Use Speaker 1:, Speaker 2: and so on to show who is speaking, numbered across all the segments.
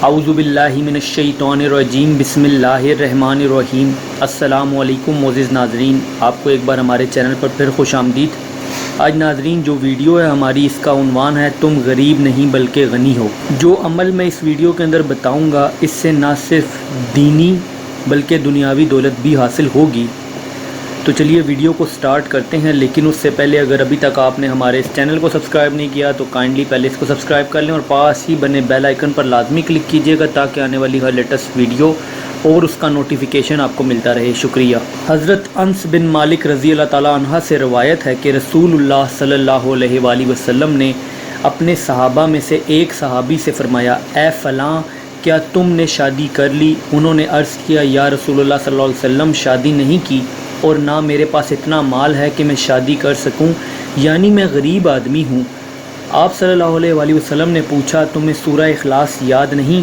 Speaker 1: اعوذ باللہ من الشیطان الرجیم بسم اللہ الرحمن الرحیم۔ السلام علیکم معزز ناظرین، آپ کو ایک بار ہمارے چینل پر پھر خوش آمدید۔ آج ناظرین جو ویڈیو ہے ہماری، اس کا عنوان ہے تم غریب نہیں بلکہ غنی ہو۔ جو عمل میں اس ویڈیو کے اندر بتاؤں گا، اس سے نہ صرف دینی بلکہ دنیاوی دولت بھی حاصل ہوگی۔ تو چلیے ویڈیو کو سٹارٹ کرتے ہیں، لیکن اس سے پہلے اگر ابھی تک آپ نے ہمارے اس چینل کو سبسکرائب نہیں کیا تو کائنڈلی پہلے اس کو سبسکرائب کر لیں اور پاس ہی بنے بیل آئیکن پر لازمی کلک کیجیے گا تاکہ آنے والی ہر لیٹسٹ ویڈیو اور اس کا نوٹیفیکیشن آپ کو ملتا رہے۔ شکریہ۔ حضرت انس بن مالک رضی اللہ تعالیٰ عنہ سے روایت ہے کہ رسول اللہ صلی اللہ علیہ وآلہ وسلم نے اپنے صحابہ میں سے ایک صحابی سے فرمایا، اے فلاں کیا تم نے شادی کر لی؟ انہوں نے عرض کیا، یا رسول اللہ صلی اللہ علیہ وسلم شادی نہیں کی اور نہ میرے پاس اتنا مال ہے کہ میں شادی کر سکوں، یعنی میں غریب آدمی ہوں۔ آپ صلی اللہ علیہ وآلہ وسلم نے پوچھا، تمہیں سورہ اخلاص یاد نہیں؟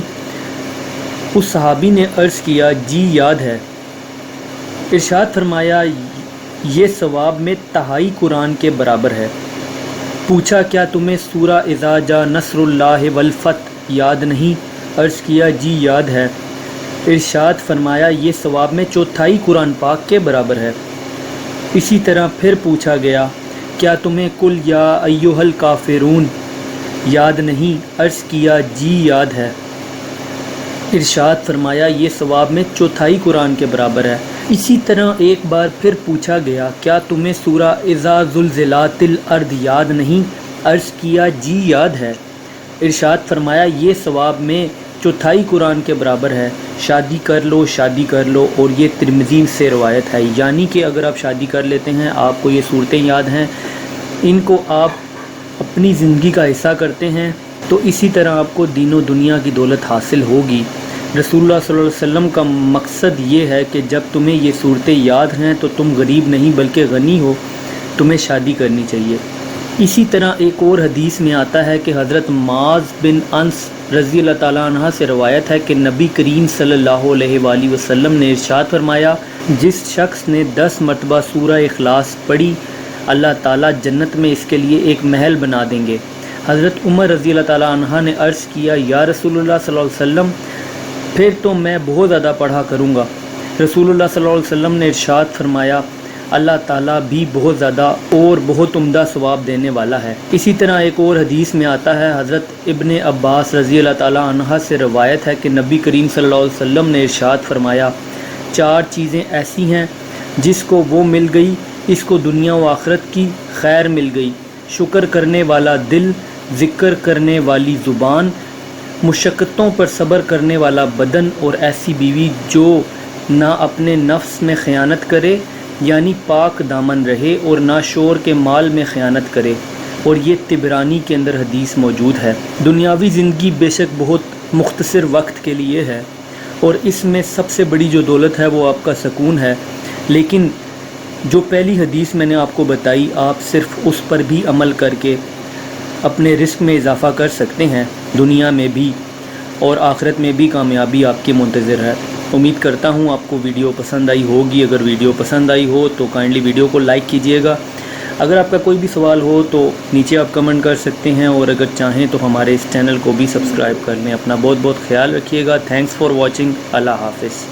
Speaker 1: اس صحابی نے عرض کیا، جی یاد ہے۔ ارشاد فرمایا، یہ ثواب میں تہائی قرآن کے برابر ہے۔ پوچھا، کیا تمہیں سورہ اذا جاء نصر اللہ والفتح یاد نہیں؟ عرض کیا، جی یاد ہے۔ ارشاد فرمایا، یہ ثواب میں چوتھائی قرآن پاک کے برابر ہے۔ اسی طرح پھر پوچھا گیا، کیا تمہیں قل یا ایھا الکافرون یاد نہیں؟ عرض کیا، جی یاد ہے۔ ارشاد فرمایا، یہ ثواب میں چوتھائی قرآن کے برابر ہے۔ اسی طرح ایک بار پھر پوچھا گیا، کیا تمہیں سورہ اذا زلزلت الارض یاد نہیں؟ عرض کیا، جی یاد ہے۔ ارشاد فرمایا، یہ ثواب میں چوتھائی قرآن کے برابر ہے۔ شادی کر لو، شادی کر لو، اور یہ ترمذی سے روایت ہے، یعنی کہ اگر آپ شادی کر لیتے ہیں، آپ کو یہ صورتیں یاد ہیں، ان کو آپ اپنی زندگی کا حصہ کرتے ہیں، تو اسی طرح آپ کو دین و دنیا کی دولت حاصل ہوگی۔ رسول اللہ صلی اللہ علیہ وسلم کا مقصد یہ ہے کہ جب تمہیں یہ صورتیں یاد ہیں تو تم غریب نہیں بلکہ غنی ہو، تمہیں شادی کرنی چاہیے۔ اسی طرح ایک اور حدیث میں آتا ہے کہ حضرت معاذ بن انس رضی اللہ تعالیٰ عنہ سے روایت ہے کہ نبی کریم صلی اللہ علیہ وآلہ وسلم نے ارشاد فرمایا، جس شخص نے 10 مرتبہ سورہ اخلاص پڑھی، اللہ تعالیٰ جنت میں اس کے لیے ایک محل بنا دیں گے۔ حضرت عمر رضی اللہ تعالیٰ عنہ نے عرض کیا، یا رسول اللہ صلی اللہ علیہ وسلم، پھر تو میں بہت زیادہ پڑھا کروں گا۔ رسول اللہ صلی اللہ علیہ وسلم نے ارشاد فرمایا، اللہ تعالیٰ بھی بہت زیادہ اور بہت عمدہ ثواب دینے والا ہے۔ اسی طرح ایک اور حدیث میں آتا ہے، حضرت ابن عباس رضی اللہ تعالیٰ عنہ سے روایت ہے کہ نبی کریم صلی اللہ علیہ وسلم نے ارشاد فرمایا، 4 چیزیں ایسی ہیں جس کو وہ مل گئی، اس کو دنیا و آخرت کی خیر مل گئی: شکر کرنے والا دل، ذکر کرنے والی زبان، مشقتوں پر صبر کرنے والا بدن، اور ایسی بیوی جو نہ اپنے نفس میں خیانت کرے یعنی پاک دامن رہے اور نہ شور کے مال میں خیانت کرے۔ اور یہ طبرانی کے اندر حدیث موجود ہے۔ دنیاوی زندگی بے شک بہت مختصر وقت کے لیے ہے اور اس میں سب سے بڑی جو دولت ہے وہ آپ کا سکون ہے، لیکن جو پہلی حدیث میں نے آپ کو بتائی، آپ صرف اس پر بھی عمل کر کے اپنے رزق میں اضافہ کر سکتے ہیں، دنیا میں بھی اور آخرت میں بھی کامیابی آپ کی منتظر ہے۔ امید کرتا ہوں آپ کو ویڈیو پسند آئی ہوگی۔ اگر ویڈیو پسند آئی ہو تو کائنڈلی ویڈیو کو لائک کیجئے گا۔ اگر آپ کا کوئی بھی سوال ہو تو نیچے آپ کمنٹ کر سکتے ہیں، اور اگر چاہیں تو ہمارے اس چینل کو بھی سبسکرائب کر لیں۔ اپنا بہت بہت خیال رکھیے گا۔ Thanks for watching. اللہ حافظ۔